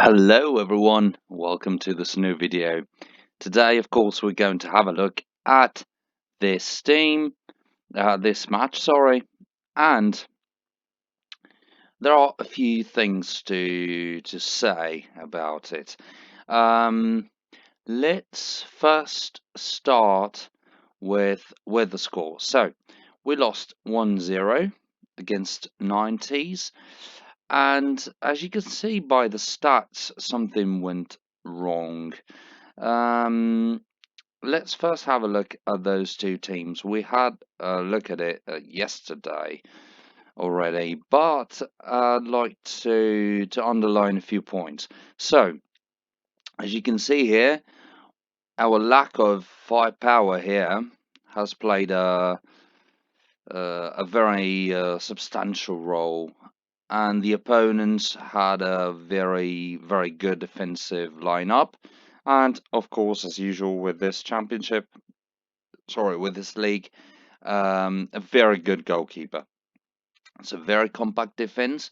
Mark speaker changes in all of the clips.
Speaker 1: Hello everyone, welcome to this new video. Today, of course, we're going to have a look at this this match, and there are a few things to say about it. Um, let's first start with the score. So, we lost 1-0 against 90s, and as you can see by the stats, something went wrong. Um, let's first have a look at those two teams. We had a look at it yesterday already, but I'd like to underline a few points. So, as you can see here, our lack of firepower here has played a very substantial role, and the opponents had a very good defensive lineup. And of course, as usual with this with this league, a very good goalkeeper. It's a very compact defense,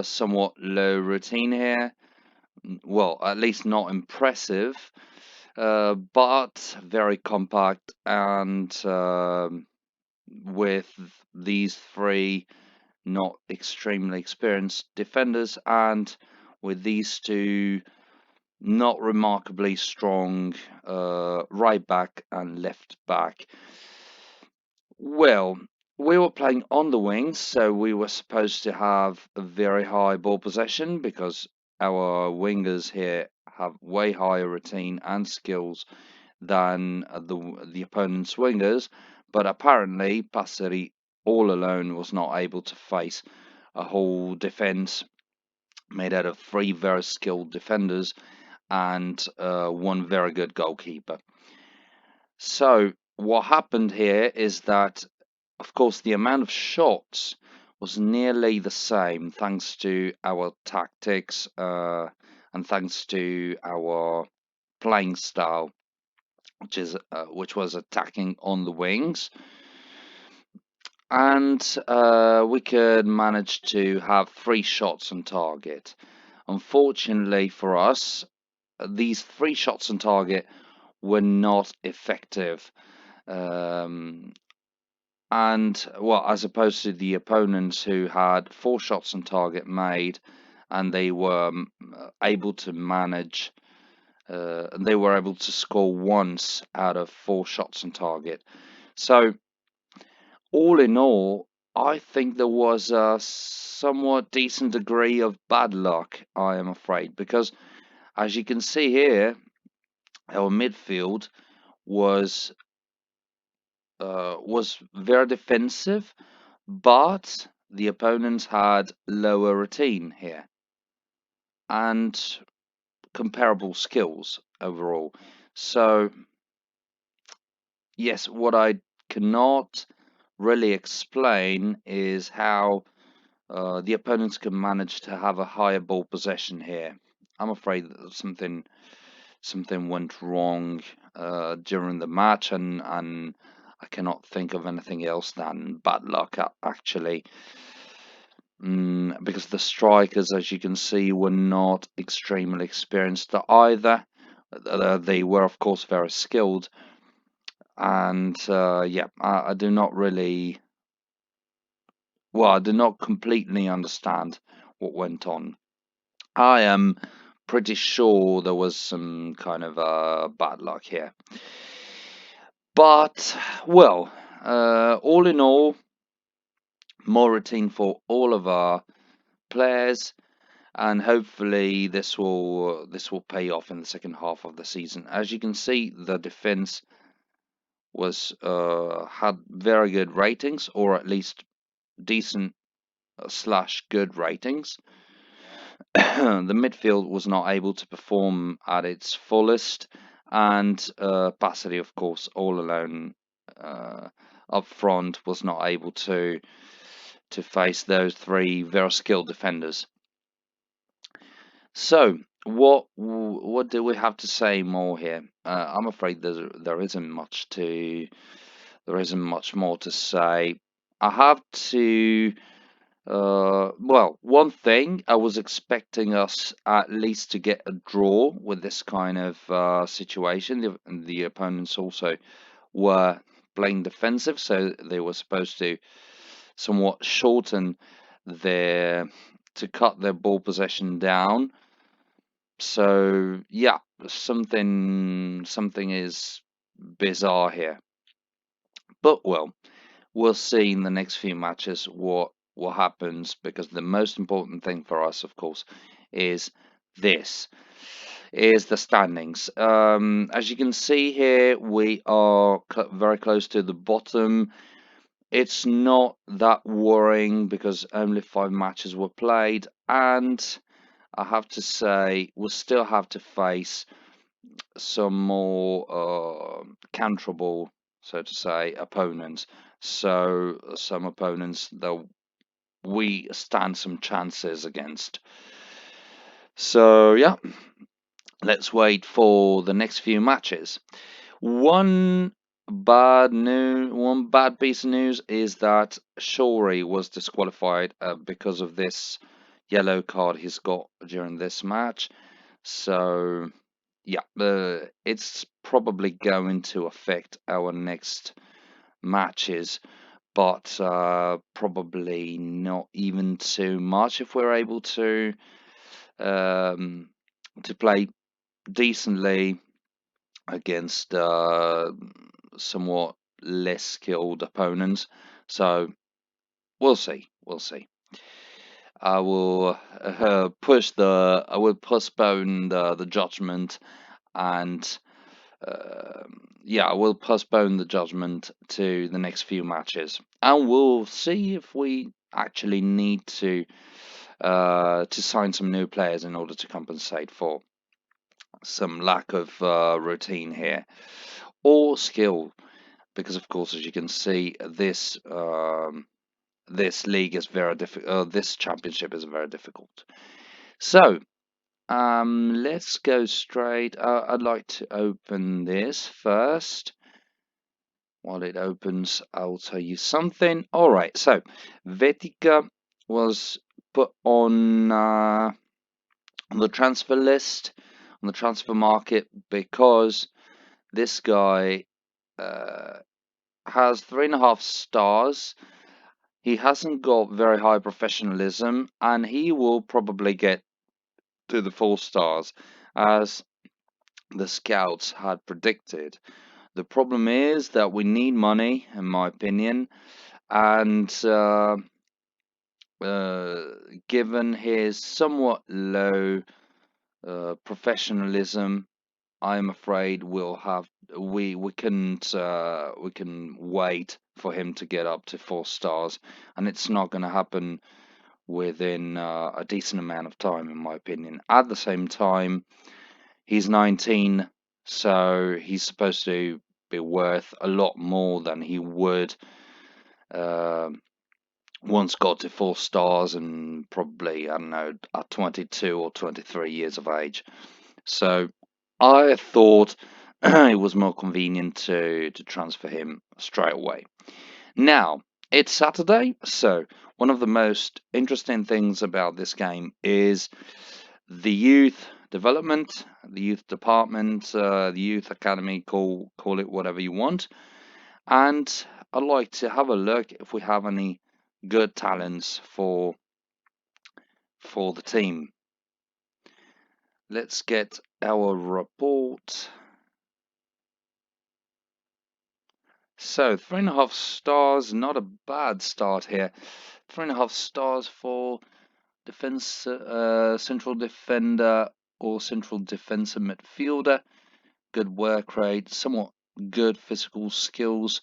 Speaker 1: somewhat low routine here. Well, at least not impressive, but very compact. And with these three not extremely experienced defenders, and with these two not remarkably strong right back and left back. Well, we were playing on the wings, so we were supposed to have a very high ball possession because our wingers here have way higher routine and skills than the opponent's wingers. But apparently, Passeri all alone was not able to face a whole defense made out of three very skilled defenders and one very good goalkeeper. So what happened here is that, of course, the amount of shots was nearly the same thanks to our tactics and thanks to our playing style, which was attacking on the wings. And we could manage to have 3 shots on target. Unfortunately for us, these 3 shots on target were not effective. And well, as opposed to the opponents who had 4 shots on target made, and they were able to manage, they were able to score once out of 4 shots on target. So, all in all, I think there was a somewhat decent degree of bad luck, I am afraid, because as you can see here, our midfield was very defensive, but the opponents had lower routine here and comparable skills overall. So, yes, what I cannot really explain is how the opponents can manage to have a higher ball possession here. I'm afraid that something went wrong during the match, and I cannot think of anything else than bad luck actually. Because the strikers, as you can see, were not extremely experienced either. They were, of course, very skilled, and yeah, I do not really, well, I do not completely understand what went on. I am pretty sure there was some kind of bad luck here. But, well, all in all, more routine for all of our players, and hopefully this will pay off in the second half of the season. As you can see, the defense was had very good ratings, or at least decent slash good ratings. The midfield was not able to perform at its fullest, and Passeri, of course, all alone up front, was not able to face those 3 very skilled defenders. So, what do we have to say more here? I'm afraid there isn't much more to say. I have to Well, one thing I was expecting us at least to get a draw with this kind of situation. The opponents also were playing defensive, so they were supposed to somewhat shorten their to cut their ball possession down. So yeah, something is bizarre here. But well, we'll see in the next few matches what happens, because the most important thing for us, of course, is this is the standings. As you can see here, we are very close to the bottom. It's not that worrying because only 5 matches were played, and I have to say we still have to face some more counterable, so to say, opponents. So some opponents that we stand some chances against. So yeah, let's wait for the next few matches. One one bad piece of news is that Shorey was disqualified because of this yellow card he's got during this match. So yeah, it's probably going to affect our next matches, but probably not even too much if we're able um, to play decently against somewhat less skilled opponents. So we'll see. We'll see. I will postpone the judgment, and yeah, I will postpone the judgment to the next few matches, and we'll see if we actually need to sign some new players in order to compensate for some lack of routine here or skill, because of course, as you can see, this league is very difficult. This championship is very difficult. So let's go straight. I'd like to open this first. While it opens, I'll tell you something. All right, so Vetica was put on the transfer list, on the transfer market, because this guy has 3.5 stars. He hasn't got very high professionalism, and he will probably get to the 4 stars, as the scouts had predicted. The problem is that we need money, in my opinion, and given his somewhat low professionalism, I'm afraid we can wait for him to get up to 4 stars, and it's not going to happen within a decent amount of time, in my opinion. At the same time, he's 19, so he's supposed to be worth a lot more than he would uh, once got to 4 stars, and probably, I don't know, at 22 or 23 years of age. So I thought it was more convenient to transfer him straight away. Now, it's Saturday, so one of the most interesting things about this game is the youth development, the youth department, the youth academy, call it whatever you want. And I'd like to have a look if we have any good talents for the team. Let's get our report. So 3.5 stars, not a bad start here. 3.5 stars for defense, central defender or central defensive midfielder. Good work rate, somewhat good physical skills.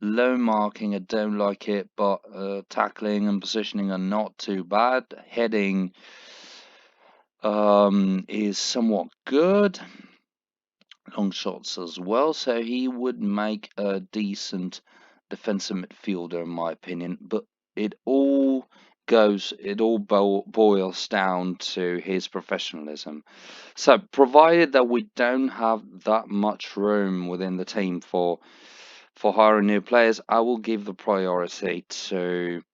Speaker 1: Low marking, I don't like it, but tackling and positioning are not too bad. Heading is somewhat good. Long shots as well, so he would make a decent defensive midfielder, in my opinion. But it all boils down to his professionalism. So, provided that we don't have that much room within the team for hiring new players, I will give the priority to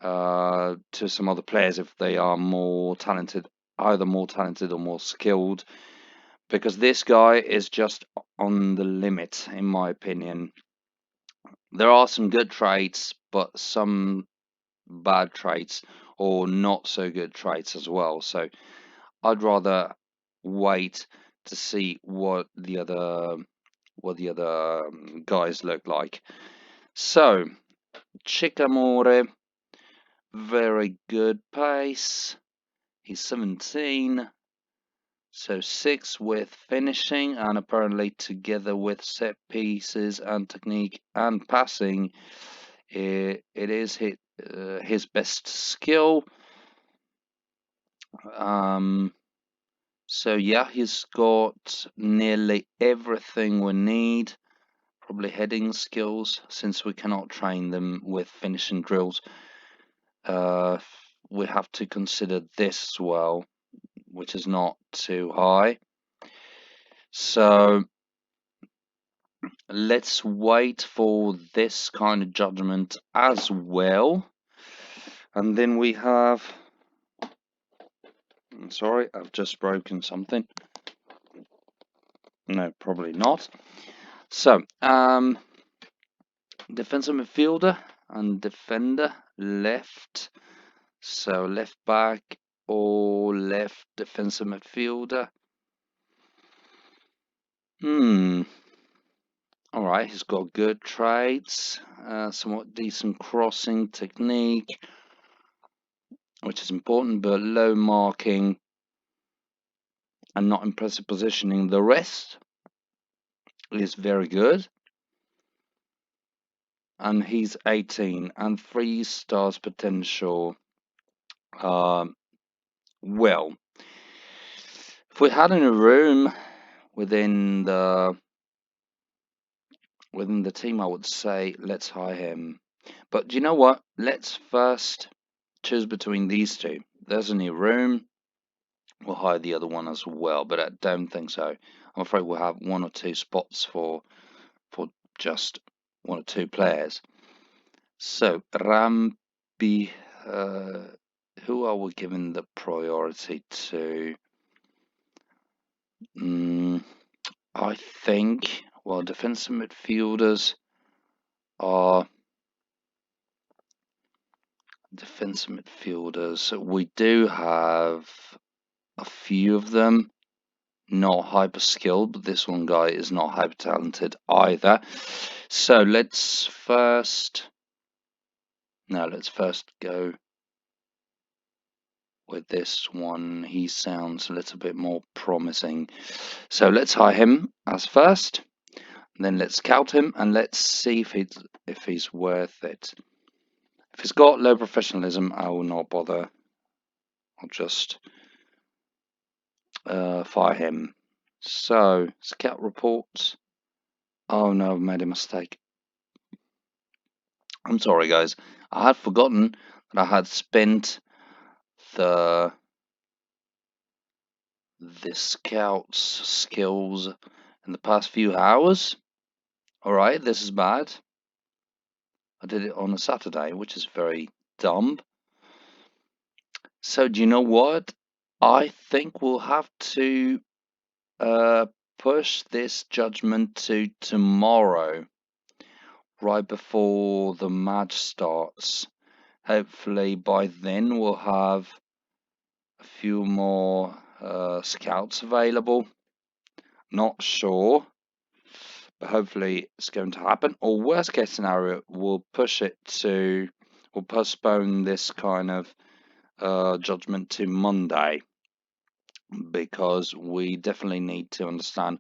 Speaker 1: to some other players if they are more talented, either more talented or more skilled, because this guy is just on the limit, in my opinion. There are some good traits, but some bad traits or not so good traits as well. So I'd rather wait to see what the other guys look like. So Chikamore, very good pace. He's 17, so 6 with finishing, and apparently together with set pieces and technique and passing, it is his best skill. So yeah, he's got nearly everything we need. Probably heading skills, since we cannot train them with finishing drills. We have to consider this as well, which is not too high. So let's wait for this kind of judgment as well. And then we have, sorry, I've just broken something. No, probably not. So, defensive midfielder and defender left. So left back or left defensive midfielder. Alright, he's got good traits, somewhat decent crossing technique, which is important, but low marking and not impressive positioning. The rest is very good. And he's 18 and 3 stars potential. Well, if we had in a room within the team, I would say let's hire him. But do you know what? Let's first choose between these two. If there's any room, we'll hire the other one as well, but I don't think so. I'm afraid we'll have 1 or 2 spots for just 1 or 2 players. So Rambi, who are we giving the priority to? I think, well, defensive midfielders are we do have a few of them, not hyper skilled, but this one guy is not hyper talented either. So let's first go with this one. He sounds a little bit more promising. So let's hire him as first. Then let's scout him and let's see if he's worth it. If he's got low professionalism, I will not bother. I'll just fire him. So scout reports. Oh no, I've made a mistake. I'm sorry, guys. I had forgotten that I had spent the scout's skills in the past few hours. Alright, this is bad. I did it on a Saturday, which is very dumb. So do you know what? I think we'll have to push this judgment to tomorrow, right before the match starts. Hopefully by then we'll have a few more scouts available. Not sure, but hopefully it's going to happen. Or worst case scenario, we'll postpone this kind of judgment to Monday, because we definitely need to understand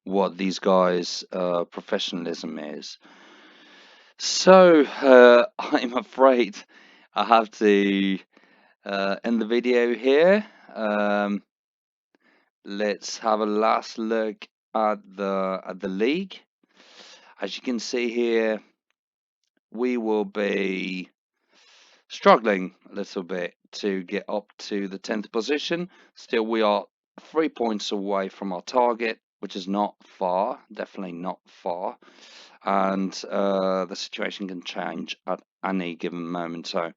Speaker 1: what these guys' professionalism is. So I'm afraid I have to end the video here. Let's have a last look at the league. As you can see here, we will be struggling a little bit to get up to the 10th position. Still, we are 3 points away from our target, which is not far, definitely not far. And the situation can change at any given moment. So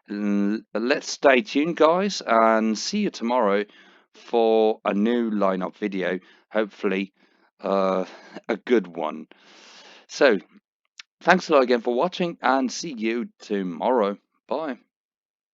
Speaker 1: Let's stay tuned, guys, and see you tomorrow for a new lineup video. Hopefully, a good one. So, thanks a lot again for watching, and see you tomorrow. Bye.